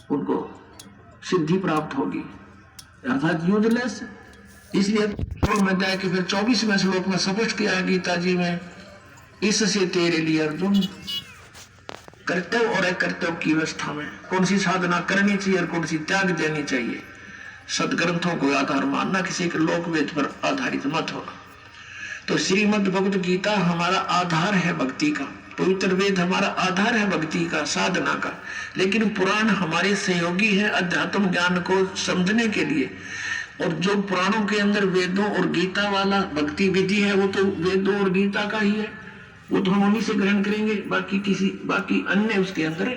उनको सिद्धि प्राप्त होगी, अर्थात यूजलेस। इसलिए श्लोक में जाए कि फिर 24वें श्लोक में स्पष्ट किया है गीता जी में, इससे तेरे लिए अर्जुन कर्तव्य और अकर्तव्य की अवस्था में कौन सी साधना करनी चाहिए और कौन सी त्याग देनी चाहिए, सदग्रंथों को आधार मानना, किसी के लोकवेद पर आधारित मत होना। तो श्रीमद् भगवत गीता हमारा आधार है भक्ति का, पवित्र वेद हमारा आधार है भक्ति का, साधना का, लेकिन पुराण हमारे सहयोगी है अध्यात्म ज्ञान को समझने के लिए। और जो पुराणों के अंदर वेदों और गीता वाला भक्ति विधि है वो तो वेदों और गीता का ही है, वो तो हम उन्हीं से ग्रहण करेंगे, बाकी अन्य उसके अंदर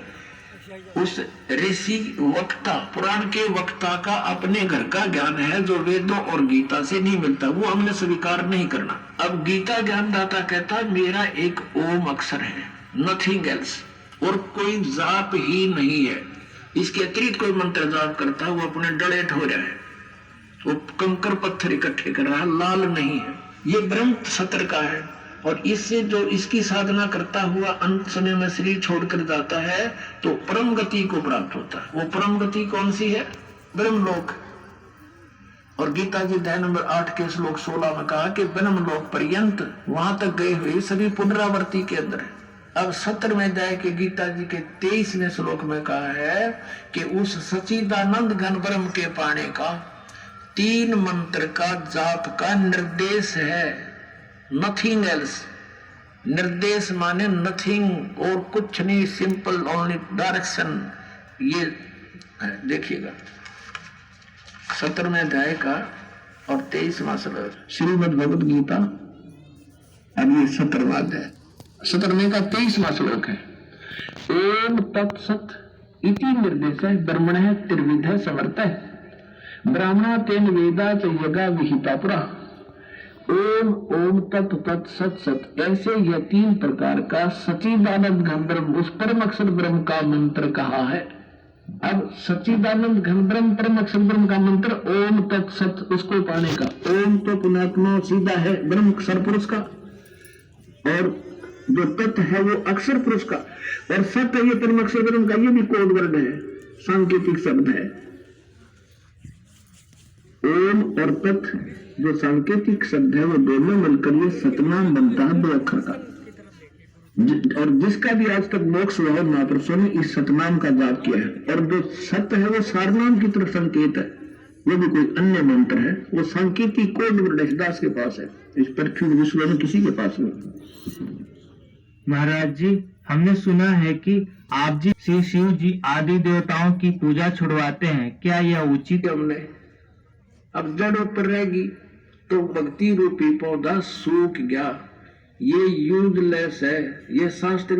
उस ऋषि वक्ता, पुराण के वक्ता का अपने घर का ज्ञान है जो वेदों और गीता से नहीं मिलता, वो हमने स्वीकार नहीं करना। अब गीता ज्ञानदाता कहता मेरा एक ओम अक्षर है, नथिंग एल्स, और कोई जाप ही नहीं है, इसके अतिरिक्त कोई मंत्र जाप करता है वो अपने डलेट हो रहा है, वो कंकर पत्थर इकट्ठे कर रहा है, लाल नहीं है। ये ब्रह्म सत्र का है, और इससे जो इसकी साधना करता हुआ अंत समय में शरीर छोड़कर जाता है तो परम गति को प्राप्त होता है। वो परम गति कौन सी है? ब्रह्मलोक। और गीता जी अध्याय नंबर 8 के श्लोक 16 में कहा कि ब्रह्मलोक पर्यंत वहां तक गए हुए सभी पुनरावृत्ति के अंदर है। अब 17वें अध्याय के गीता जी के 23वें श्लोक में कहा है कि उस सच्चिदानंद घन ब्रह्म के पाने का 3 मंत्र का जाप का निर्देश है, नथिंग एल्स। निर्देश माने नथिंग और कुछ नहीं, सिंपल ओनली डायरेक्शन। ये देखिएगा 17वें अध्याय का और 23वां श्लोक श्रीमद् भगवत गीता। अब ये 17वां अध्याय 17वें का 23वां श्लोक है। ओम तत्सत इति निर्देश ब्रह्मण त्रिविध समर्थ ब्राह्मणा तेन वेदा च यज्ञा विहिता पुरा। ओम ओम तत् तत् सत सत, ऐसे यह 3 प्रकार का सच्चिदानंद घन ब्रह्म, उस परम अक्षर ब्रह्म का मंत्र कहा है। अब सच्चिदानंद घन ब्रह्म परम अक्षर ब्रह्म का मंत्र ओम तत् सत, उसको पाने का। ओम तो पुणात्मा सीधा है ब्रह्म अक्षर पुरुष का, और जो तत् है वो अक्षर पुरुष का, और सत है ये परम अक्षर ब्रह्म का। ये भी कोड वर्ड है, सांकेतिक शब्द है। ओम और तत् जो सांकेतिक शब्द है वो दोनों मिलकर ये सतनाम बनता है 2 अक्षर का। और जिसका भी आज तक मोक्ष हुआ है महापुरुषों ने इस सतनाम का जाप किया है। और जो सत्य है वो सारनाम की तरफ संकेत है, वो भी कोई अन्य मंत्र है, वो सांकेतिक कोड दास के पास है, इस पृथ्वी विश्व में किसी के पास नहीं। महाराज जी, हमने सुना है कि आप जी श्री शिव जी आदि देवताओं की पूजा छुड़वाते हैं, क्या यह उचित? हमने अब जड़ ऊपर रहेगी तो भक्ति रूपी पौधा सूख गया, ये यूजलेस है, ये शास्त्र